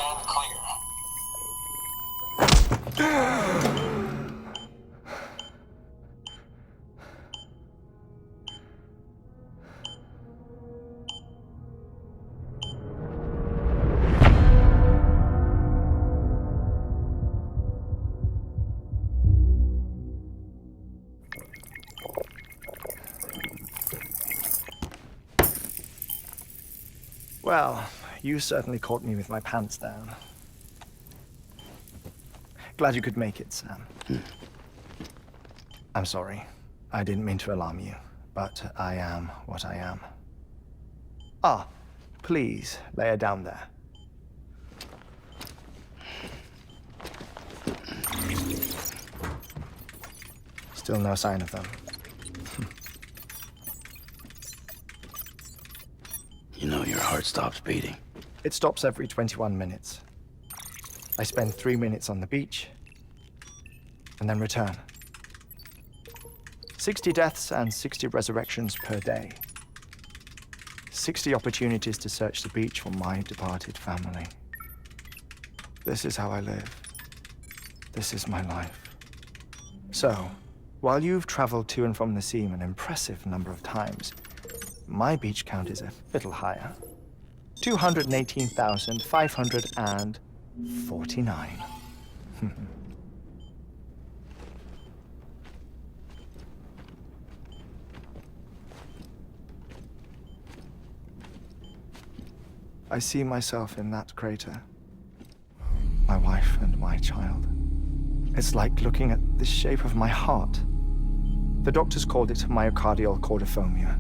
Stand clear. Well, you certainly caught me with my pants down. Glad you could make it, Sam. I'm sorry. I didn't mean to alarm you, but I am what I am. Ah, please lay her down there. Still no sign of them. You know your heart stops beating. It stops every 21 minutes. I spend 3 minutes on the beach, and then return. 60 deaths and 60 resurrections per day. 60 opportunities to search the beach for my departed family. This is how I live. This is my life. So, while you've traveled to and from the sea an impressive number of times, my beach count is a little higher. 218,549. I see myself in that crater. My wife and my child. It's like looking at the shape of my heart. The doctors called it myocardial cordiformia.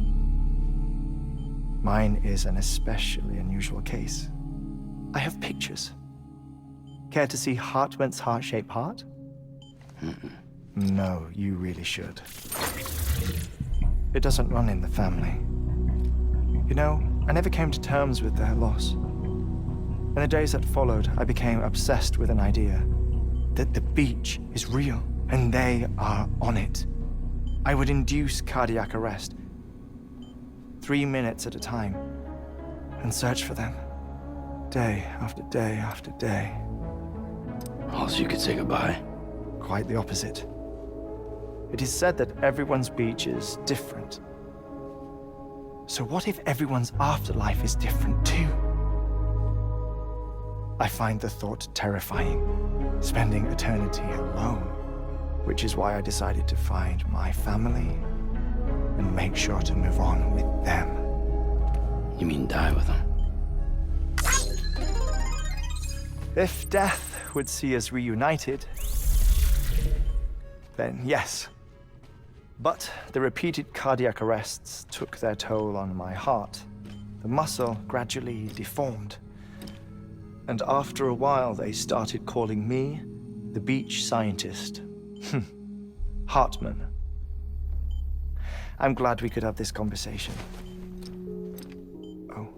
Mine is an especially unusual case. I have pictures. Care to see Hartman's heart-shaped heart? No, you really should. It doesn't run in the family. You know, I never came to terms with their loss. In the days that followed, I became obsessed with an idea that the beach is real and they are on it. I would induce cardiac arrest, 3 minutes at a time, and search for them, day after day after day. Also, you could say goodbye. Quite the opposite. It is said that everyone's beach is different. So what if everyone's afterlife is different too? I find the thought terrifying, spending eternity alone, which is why I decided to find my family and make sure to move on with them. You mean die with them? If death would see us reunited, then yes. But the repeated cardiac arrests took their toll on my heart. The muscle gradually deformed. And after a while, they started calling me the beach scientist. Hartman. I'm glad we could have this conversation. Oh.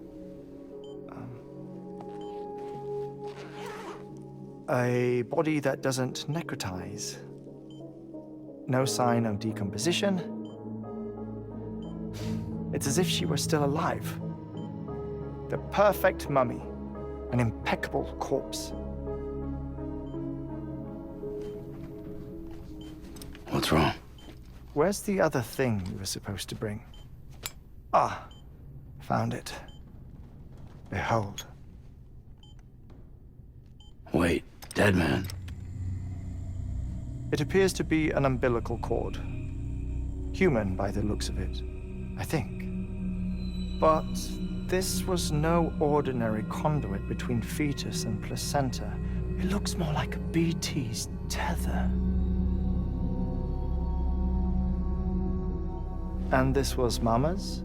A body that doesn't necrotize. No sign of decomposition. It's as if she were still alive. The perfect mummy. An impeccable corpse. What's wrong? Where's the other thing you were supposed to bring? Ah, found it. Behold. Wait, dead man. It appears to be an umbilical cord. Human by the looks of it, I think. But this was no ordinary conduit between fetus and placenta. It looks more like a BT's tether. And this was Mama's?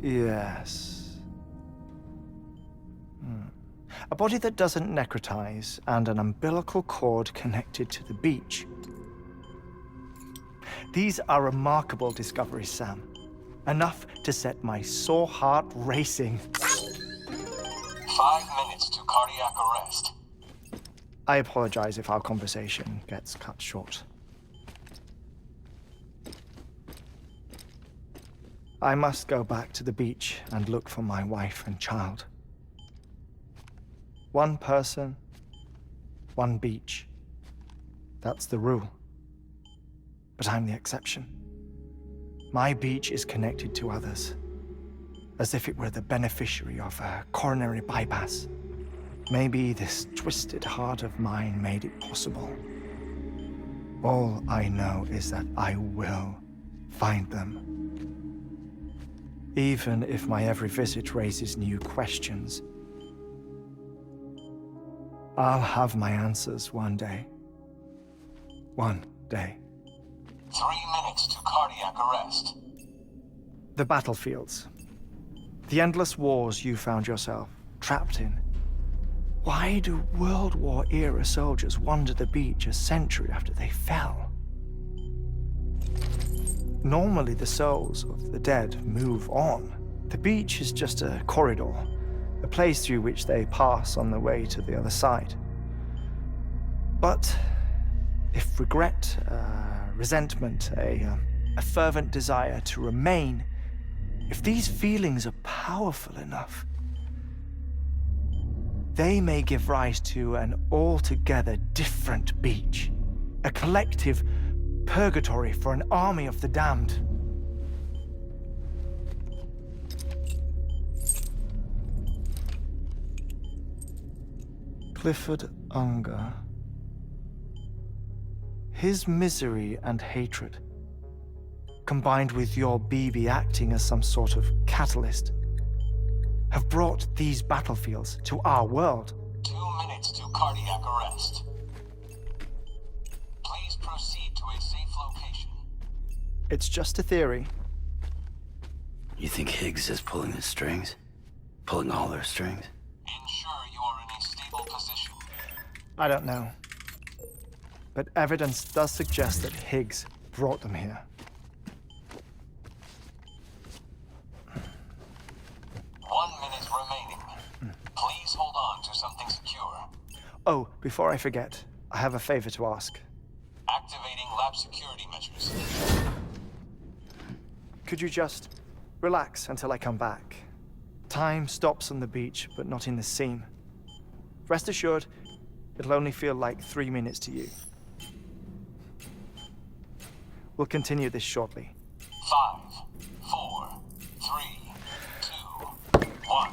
Yes. A body that doesn't necrotize and an umbilical cord connected to the beach. These are remarkable discoveries, Sam. Enough to set my sore heart racing. 5 minutes to cardiac arrest. I apologize if our conversation gets cut short. I must go back to the beach and look for my wife and child. One person, one beach. That's the rule. But I'm the exception. My beach is connected to others, as if it were the beneficiary of a coronary bypass. Maybe this twisted heart of mine made it possible. All I know is that I will find them. Even if my every visit raises new questions, I'll have my answers one day. One day. 3 minutes to cardiac arrest. The battlefields. The endless wars you found yourself trapped in. Why do World War-era soldiers wander the beach a century after they fell? Normally, the souls of the dead move on. The beach is just a corridor, a place through which they pass on the way to the other side. But if regret, resentment, a fervent desire to remain, if these feelings are powerful enough, they may give rise to an altogether different beach, a collective purgatory for an army of the damned. Clifford Unger. His misery and hatred, combined with your BB acting as some sort of catalyst, have brought these battlefields to our world. 2 minutes to cardiac arrest. Please proceed to a safe location. It's just a theory. You think Higgs is pulling the strings? Pulling all their strings? Ensure you are in a stable position. I don't know. But evidence does suggest that Higgs brought them here. 1 minute remaining. Please hold on to something secure. Oh, before I forget, I have a favor to ask. Activating lab security measures. Could you just relax until I come back? Time stops on the beach, but not in the scene. Rest assured, it'll only feel like 3 minutes to you. We'll continue this shortly. 5, 4, 3, 2, 1.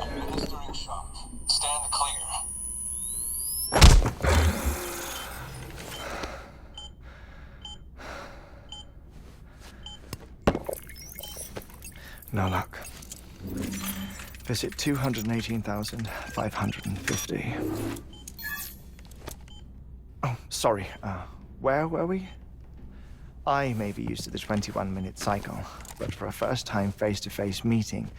Administering shock. Stand clear. No luck. Visit 218,550. Oh, sorry. Where were we? I may be used to the 21-minute cycle, but for a first-time face-to-face meeting,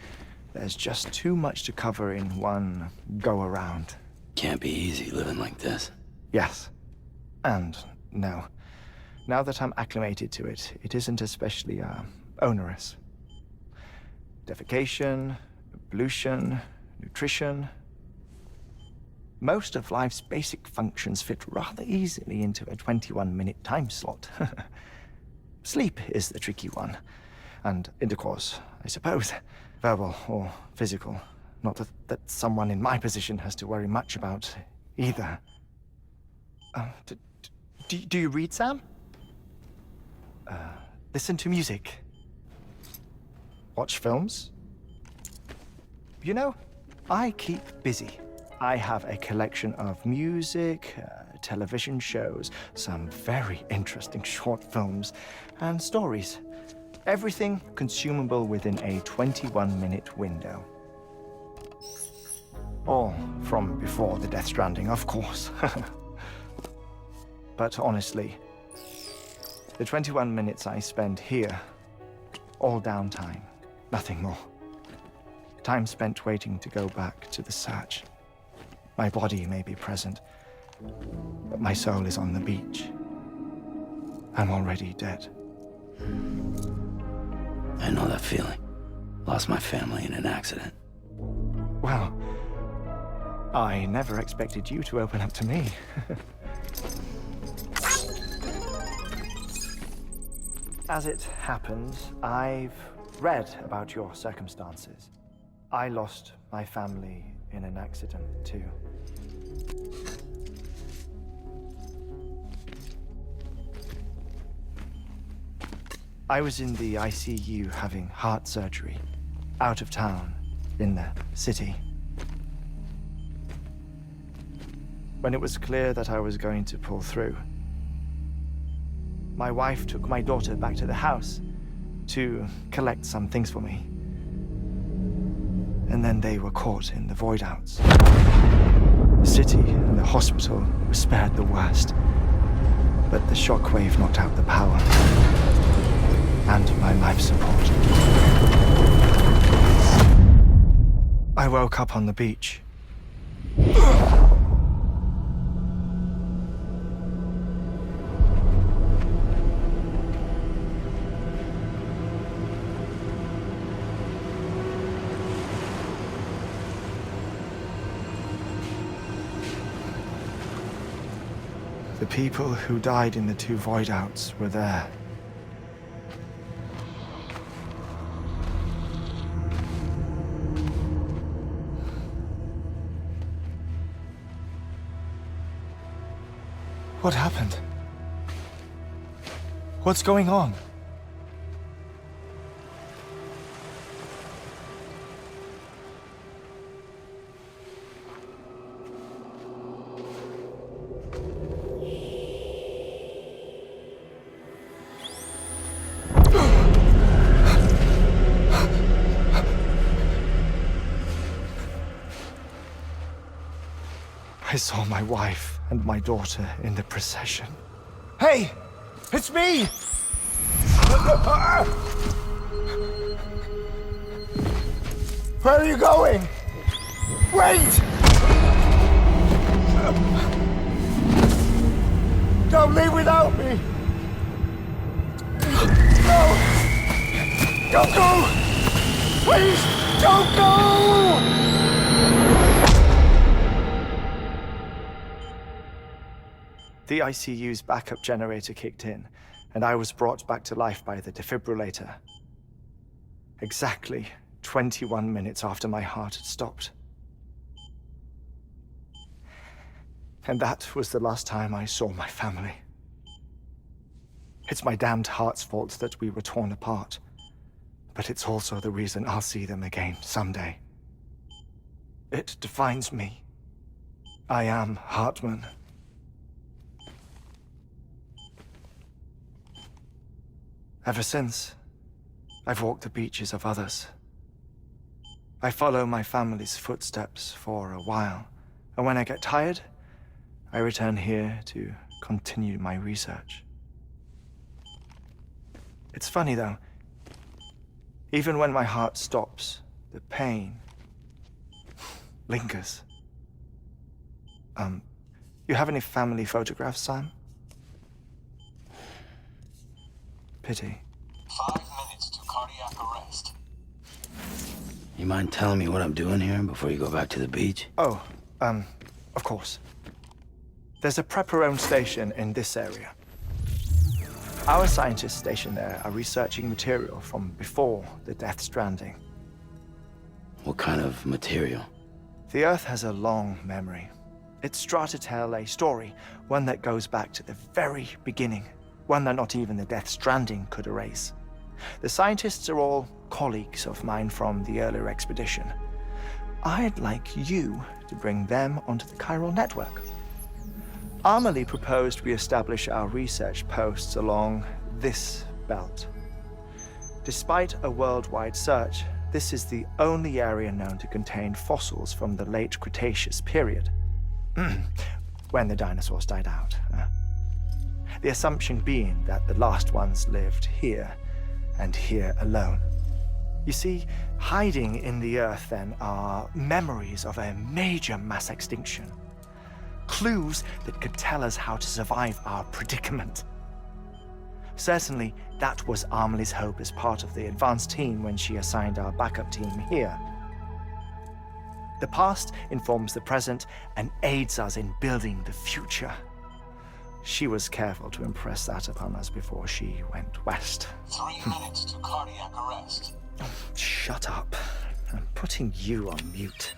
there's just too much to cover in one go-around. Can't be easy living like this. Yes. And no. Now that I'm acclimated to it, it isn't especially, onerous. Defecation, pollution, nutrition. Most of life's basic functions fit rather easily into a 21-minute time slot. Sleep is the tricky one. And intercourse, I suppose. Verbal or physical. Not that someone in my position has to worry much about either. Do you read, Sam? Listen to music. Watch films? You know, I keep busy. I have a collection of music, television shows, some very interesting short films, and stories. Everything consumable within a 21-minute window. All from before the Death Stranding, of course. But honestly, the 21 minutes I spend here, all downtime, nothing more. Time spent waiting to go back to the search. My body may be present, but my soul is on the beach. I'm already dead. I know that feeling. Lost my family in an accident. Well, I never expected you to open up to me. As it happens, I've read about your circumstances. I lost my family in an accident, too. I was in the ICU having heart surgery, out of town, in the city. When it was clear that I was going to pull through, my wife took my daughter back to the house to collect some things for me. And then they were caught in the void-outs. The city and the hospital were spared the worst, but the shockwave knocked out the power and my life support. I woke up on the beach. The people who died in the two void-outs were there. What happened? What's going on? I saw my wife and my daughter in the procession. Hey! It's me! Where are you going? Wait! Don't leave without me! No! Don't go! Please, don't go! The ICU's backup generator kicked in, and I was brought back to life by the defibrillator. exactly 21 minutes after my heart had stopped. And that was the last time I saw my family. It's my damned heart's fault that we were torn apart, but it's also the reason I'll see them again someday. It defines me. I am Hartman. Ever since, I've walked the beaches of others. I follow my family's footsteps for a while, and when I get tired, I return here to continue my research. It's funny though, even when my heart stops, the pain lingers. You have any family photographs, Sam? Pity. 5 minutes to cardiac arrest. You mind telling me what I'm doing here before you go back to the beach? Oh, of course. There's a prep-owned station in this area. Our scientists stationed there are researching material from before the Death Stranding. What kind of material? The Earth has a long memory. It's trying to tell a story, one that goes back to the very beginning, one that not even the Death Stranding could erase. The scientists are all colleagues of mine from the earlier expedition. I'd like you to bring them onto the chiral network. Amelie proposed we establish our research posts along this belt. Despite a worldwide search, this is the only area known to contain fossils from the late Cretaceous period, when the dinosaurs died out. The assumption being that the last ones lived here, and here alone. You see, hiding in the Earth then are memories of a major mass extinction. Clues that could tell us how to survive our predicament. Certainly, that was Amelie's hope as part of the advanced team when she assigned our backup team here. The past informs the present and aids us in building the future. She was careful to impress that upon us before she went west. 3 minutes to cardiac arrest. Shut up. I'm putting you on mute.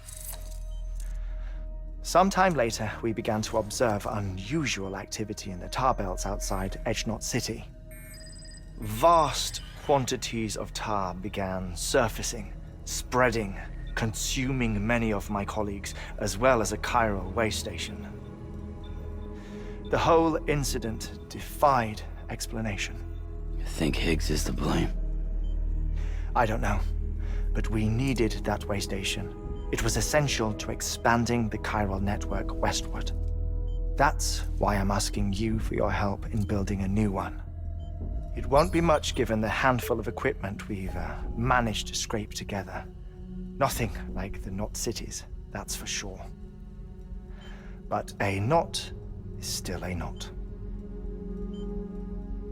Sometime later, we began to observe unusual activity in the tar belts outside Edgenot City. Vast quantities of tar began surfacing, spreading, consuming many of my colleagues, as well as a chiral way station. The whole incident defied explanation. You think Higgs is to blame? I don't know, but we needed that way station. It was essential to expanding the chiral network westward. That's why I'm asking you for your help in building a new one. It won't be much given the handful of equipment we've managed to scrape together. Nothing like the knot cities, that's for sure. But a knot is still a knot.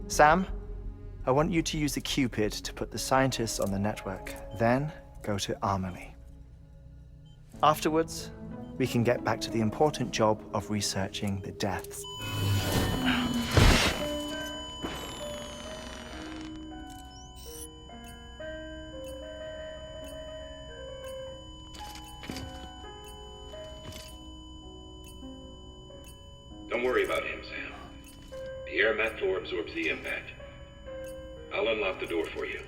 Sam, I want you to use the Cupid to put the scientists on the network, then go to Amelie. Afterwards, we can get back to the important job of researching the deaths. Don't worry about him, Sam. The air mat floor absorbs the impact. I'll unlock the door for you.